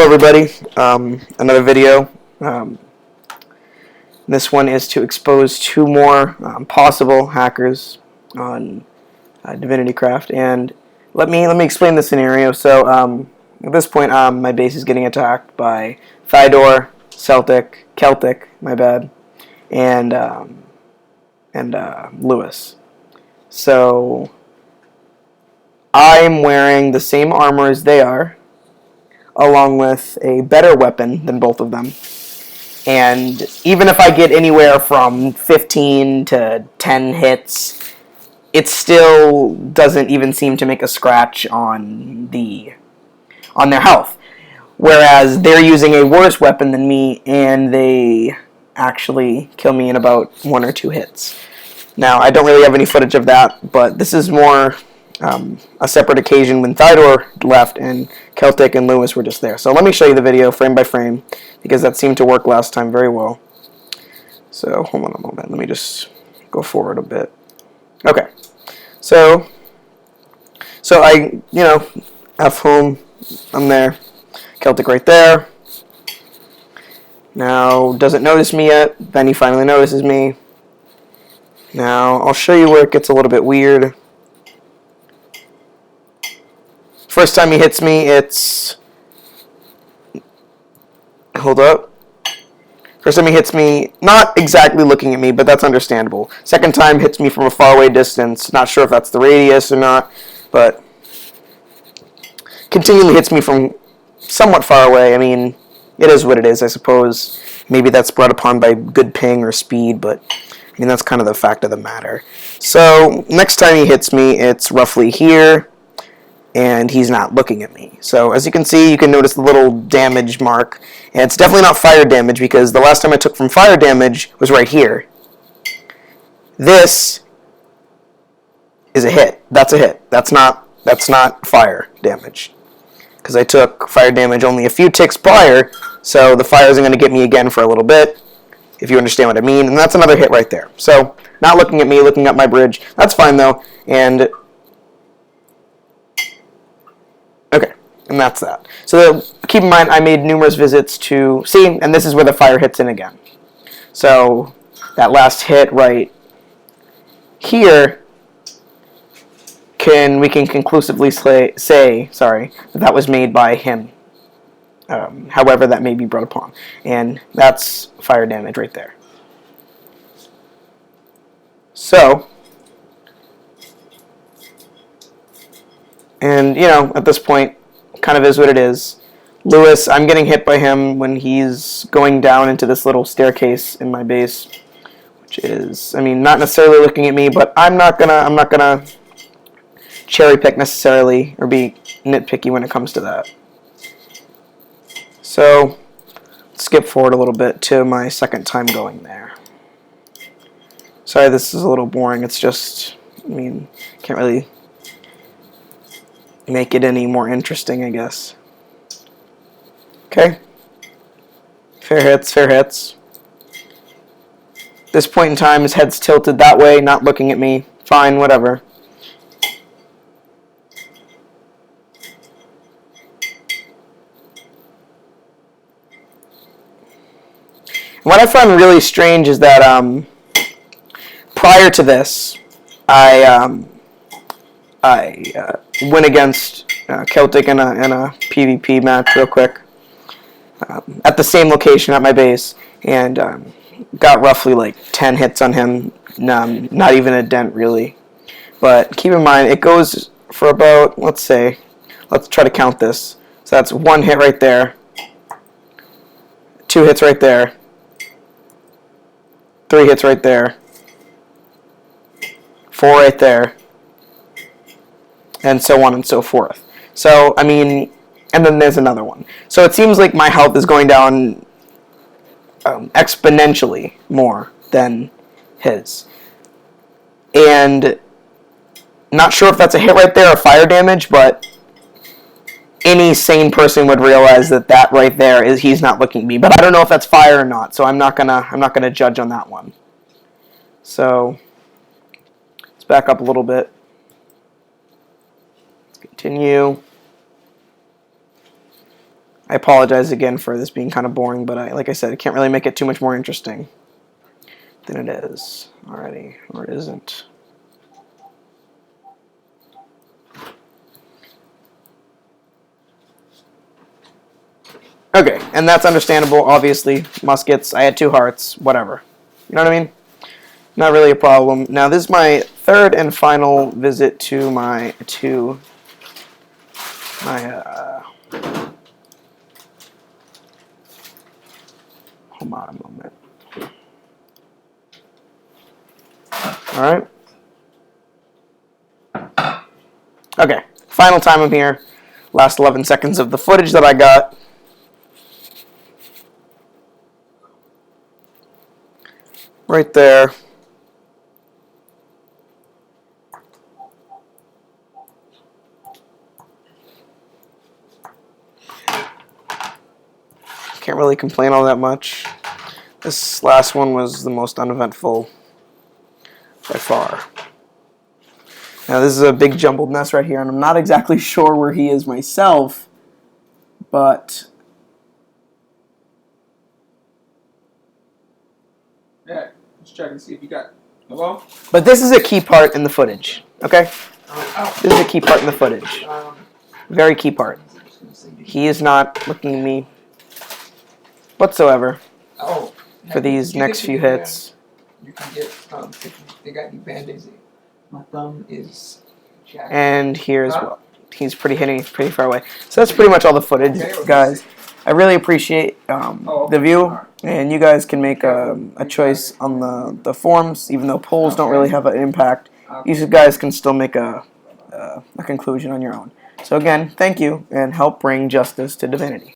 Hello everybody, another video. This one is to expose two more possible hackers on Divinity Craft, and let me explain the scenario. So at this point my base is getting attacked by Celtic, my bad, and Lewis. So I'm wearing the same armor as they are, along with a better weapon than both of them. And even if I get anywhere from 15 to 10 hits, it still doesn't even seem to make a scratch on their health. Whereas they're using a worse weapon than me, and they actually kill me in about 1 or 2 hits. Now, I don't really have any footage of that, but this is more a separate occasion when Thydor left and Celtic and Lewis were just there. So let me show you the video frame by frame, because that seemed to work last time very well. So hold on a moment, let me just go forward a bit. Okay, so I, F home, I'm there, Celtic right there. Now doesn't notice me yet, then he finally notices me. Now I'll show you where it gets a little bit weird. First time he hits me, it's... Hold up. First time he hits me, not exactly looking at me, but that's understandable. Second time hits me from a faraway distance. Not sure if that's the radius or not, but... Continually hits me from somewhat far away. I mean, it is what it is, I suppose. Maybe that's brought upon by good ping or speed, but... I mean, that's kind of the fact of the matter. So, next time he hits me, it's roughly here, and he's not looking at me. So as you can see, you can notice the little damage mark, and it's definitely not fire damage, because the last time I took from fire damage was right here. This is a hit. That's a hit. That's not fire damage, because I took fire damage only a few ticks prior, so the fire isn't going to get me again for a little bit, if you understand what I mean. And that's another hit right there. So not looking at me, looking at my bridge. That's fine though. And And that's that. So keep in mind, I made numerous visits to... See, and this is where the fire hits in again. So that last hit right here, we can conclusively say that was made by him. However that may be brought upon. And that's fire damage right there. So... And, at this point, kind of is what it is. Lewis, I'm getting hit by him when he's going down into this little staircase in my base, which is, I mean, not necessarily looking at me, but I'm not gonna cherry pick necessarily or be nitpicky when it comes to that. So, skip forward a little bit to my second time going there. Sorry, this is a little boring. It's just, I mean, can't really make it any more interesting, I guess. Okay. Fair hits, fair hits. This point in time, his head's tilted that way, not looking at me. Fine, whatever. What I find really strange is that prior to this, I went against Celtic in a PvP match real quick at the same location at my base, and got roughly like 10 hits on him, not even a dent really. But keep in mind, it goes for about, let's try to count this. So that's 1 hit right there, 2 hits right there, 3 hits right there, 4 right there, and so on and so forth. So, I mean, and then there's another one. So it seems like my health is going down exponentially more than his. And not sure if that's a hit right there or fire damage, but any sane person would realize that right there is he's not looking at me. But I don't know if that's fire or not, so I'm not gonna judge on that one. So let's back up a little bit. Continue. I apologize again for this being kind of boring, but like I said, I can't really make it too much more interesting than it is already, or it isn't. Okay, and that's understandable, obviously. Muskets, I had 2 hearts, whatever. You know what I mean? Not really a problem. Now, this is my third and final visit to my hold on a moment. Alright. Okay, final time I'm here. Last 11 seconds of the footage that I got. Right there. Can't really complain all that much. This last one was the most uneventful by far. Now this is a big jumbled mess right here, and I'm not exactly sure where he is myself, but yeah, let's check and see if you got. Hello? But this is a key part in the footage, okay? This is a key part in the footage. Very key part. He is not looking at me whatsoever for these next few hits. You can get, if they got any band-aids. My thumb is jacked. And here as well. He's hitting pretty far away. So that's pretty much all the footage, guys. I really appreciate the view, and you guys can make a choice on the forums, even though polls don't really have an impact. You guys can still make a conclusion on your own. So again, thank you, and help bring justice to Divinity.